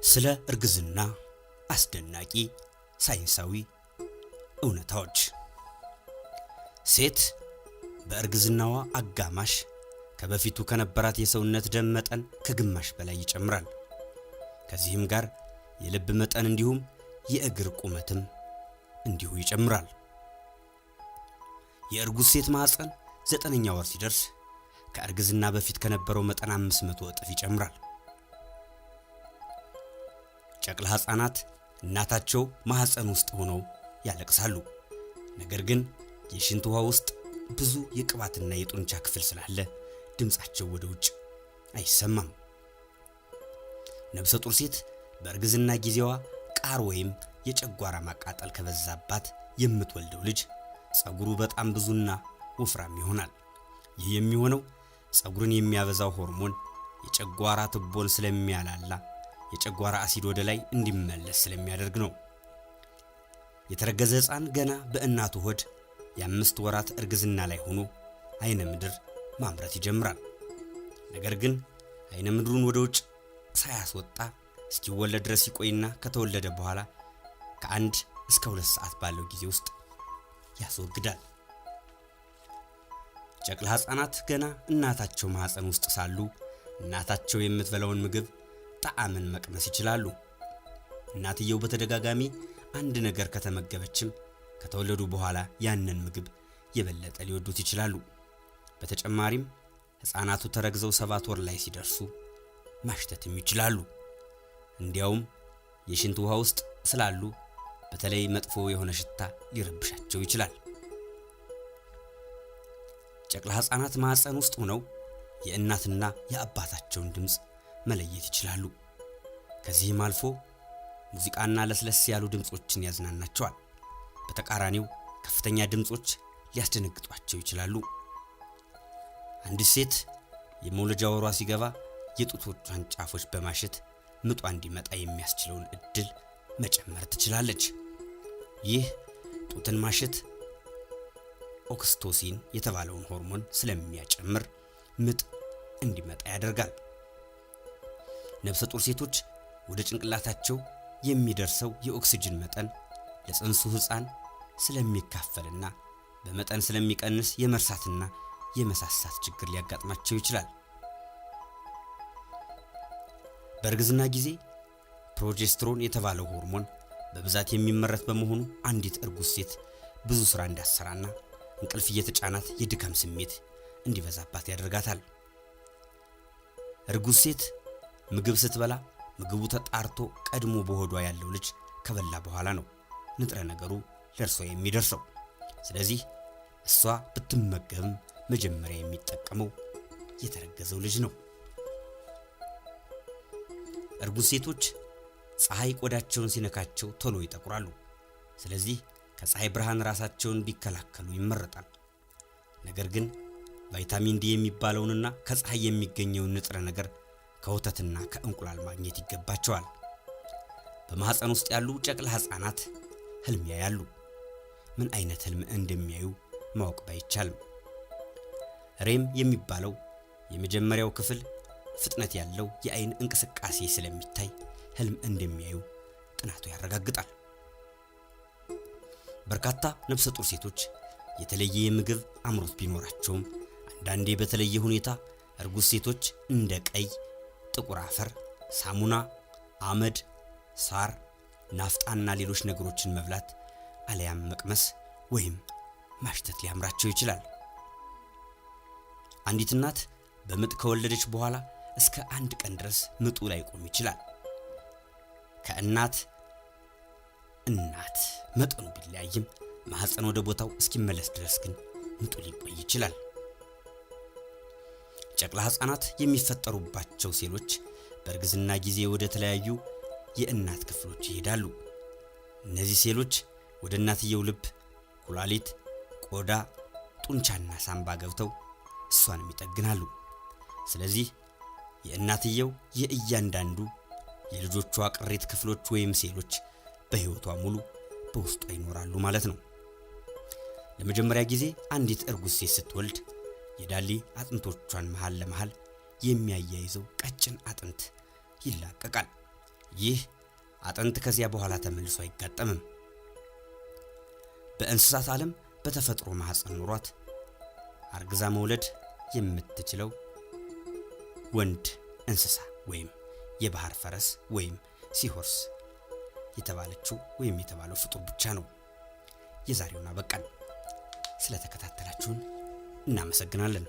ስለ እርግዝና አስደናቂ ሳይንሳዊ እውነታዎች። ሴት በእርግዝናዋ አጋማሽ ከበፊቱ ከነበራት የሰውነት ደም መጠን ከግማሽ በላይ ይጨምራል። ከዚህም ጋር የልብ መጠን እንዲሁም የእግር ቁመትም እንዲሁ ይጨምራል። የእርጉዝ ሴት ማህፀን 9ኛ ወር ሲደርስ ከእርግዝና በፊት ከነበረው መጠን 500 እጥፍ ይጨምራል። ጨቅላ ህፃናት እናታቸው ማህፀን ውስጥ ሆነው ያለቅሳሉ። ነገር ግን የሽንት ውሃ ውስጥ ብዙ የቅባትና የጡንቻ ክፍል ስላለ ድምጻቸው ወደ ውጭ አይሰማም። ነፍሰ ጡር ሴት በእርግዝና ጊዜዋ ቃር ወይም የጨጓራ ማቃጠል ከበዛባት የምትወልደው ልጅ ጸጉሩ በጣም ብዙና ወፍራም ይሆናል። ይህ የሚሆነው ጸጉርን የሚያበዛው ሆርሞን የጨጓራ ትቦን ስለሚያላላ የጨጓራ አሲድ ወደ ላይ እንዲመለስ ስለሚያደርግ ነው። የተረገዘ ህፃን ገና በእናቱ ሆድ የ5 ወራት እርግዝና ላይ ሆኖ አይነ ምድር ማምረት ይጀምራል። ነገር ግን አይነ ምድሩን ወደ ውጭ ሳያስወጣ እስኪወለድ ድረስ ይቆይና ከተወለደ በኋላ ከ1 እስከ 2 ሰዓት ባለው ጊዜ ውስጥ ያስወግዳል። ጨቅላ ህፃናት ገና እናታቸው ማህፀን ውስጥ ሳሉ እናታቸው የምትበላውን ምግብ ጣዕምን መቅመስ ይችላሉ። እናትየው በተደጋጋሚ አንድ ነገር ከተመገበችም ከተወለዱ በኋላ ያንን ምግብ የበለጠ ሊወዱት ይችላሉ። በተጨማሪም ህፃናቱ ተረግዘው 7 ወር ላይ ሲደርሱ ማሽተትም ይችላሉ። እንዲያውም የሽንት ውሃ ውስጥ ስላሉ በተለይ መጥፎ የሆነ ሽታ ሊረብሻቸው ይችላል። ጨቅላ ህፃናት ማህፀን ውስጥ ሆነው የእናትና የአባታቸውን ድምጽ መለየት ይችላሉ። ከዚህም አልፎ ሙዚቃና ለስለስ ያሉ ድምጾችን ያዝናናቸዋል። በተቃራኒው ከፍተኛ ድምጾች ሊያስደነግጧቸው ይችላሉ። አንዲት ሴት የመውለጃ ወሯ ሲገባ የጡቶቿን ጫፎች በማሸት ምጧ እንዲመጣ የሚያስችለውን እድል መጨመር ትችላለች። ይህ ጡትን ማሸት ኦክስቶሲን የተባለውን ሆርሞን ስለሚያጨምር ምጥ እንዲመጣ ያደርጋል። ነፍሰ ጡር ሴቶች ወደ ጭንቅላታቸው የሚደርሰው የኦክሲጅን መጠን ለጽንሱ ህፃን ስለሚካፈልና በመጠን ስለሚቀንስ የመርሳትና የመሳሳት ችግር ሊያጋጥማቸው ይችላል። በእርግዝና ጊዜ ፕሮጀስትሮን የተባለው ሆርሞን በብዛት የሚመረት በመሆኑ አንዲት እርጉዝ ሴት ብዙ ስራ እንዳትሰራና እንቅልፍ እየተጫናት የድካም ስሜት እንዲበዛባት ያደርጋታል። እርጉዝ ሴት ምግብ ስትበላ ምግቡ ተጣርቶ ቀድሞ በሆዷ ያለው ልጅ ከበላ በኋላ ነው ንጥረ ነገሩ ለእርሷ የሚደርሰው። ስለዚህ እሷ ብትመገብም መጀመሪያ የሚጠቀመው የተረገዘው ልጅ ነው። እርጉዝ ሴቶች ፀሐይ ቆዳቸውን ሲነካቸው ቶሎ ይጠቁራሉ። ስለዚህ ከፀሐይ ብርሃን ራሳቸውን ቢከላከሉ ይመረጣል። ነገር ግን ቫይታሚን ዲ የሚባለውንና ከፀሐይ የሚገኘውን ንጥረ ነገር ከወተትና ከእንቁላል ማግኘት ይገባቸዋል። በማህፀን ውስጥ ያሉ ጨቅላ ህፃናት ህልም ያያሉ። ምን አይነት ህልም እንደሚያዩ ማወቅ ባይቻልም ሬም የሚባለው የመጀመሪያው ክፍል ፍጥነት ያለው የአይን እንቅስቃሴ ስለሚታይ ህልም እንደሚያዩ ጥናቱ ያረጋግጣል። በርካታ ነፍሰ ጡር ሴቶች የተለየ የምግብ አምሮት ቢኖራቸውም አንዳንዴ በተለየ ሁኔታ እርጉዝ ሴቶች እንደ ቀይ፣ ጥቁር አፈር፣ ሳሙና፣ አመድ፣ ሳር፣ ናፍጣና ሌሎች ነገሮችን መብላት አለያም መቅመስ ወይም ማሽተት ሊያምራቸው ይችላል። አንዲት እናት በምጥ ከወለደች በኋላ እስከ 1 ቀን ድረስ ምጡ ላይ ቆም ይችላል። ከእናት መጠኑ ቢለያይም ማህፀን ወደ ቦታው እስኪመለስ ድረስ ግን ምጡ ሊቆይ ይችላል። ጨቅላ ህፃናት የሚፈጠሩባቸው ሴሎች በእርግዝና ጊዜ ወደ ተለያዩ የእናት ክፍሎች ይሄዳሉ። እነዚህ ሴሎች ወደ እናትየው ልብ፣ ኩላሊት፣ ቆዳ፣ ጡንቻና ሳምባ ገብተው እሷን ይጠግናሉ። ስለዚህ የእናትየው የእያንዳንዱ የልጆቿ ቅሪት ክፍሎች ወይም ሴሎች በህይወቷ ሙሉ በውስጧ ይኖራሉ ማለት ነው። ለመጀመሪያ ጊዜ አንዲት እርጉዝ ሴት ስትወልድ የዳሌ አጥንቶቿን መሃል ለመሃል የሚያያይዘው ቀጭን አጥንት ይላቀቃል። ይህ አጥንት ከዚያ በኋላ ተመልሶ አይጋጠምም። በእንስሳት ዓለም በተፈጥሮ ማህፀን ኑሯት አርግዛ መውለድ የምትችለው ወንድ እንስሳ ወይም የባህር ፈረስ ወይም ሲሆርስ የተባለችው ወይም የተባለው ፍጡር ብቻ ነው። የዛሬውን አበቃን። ስለተከታተላችሁን እናመሰግናለን።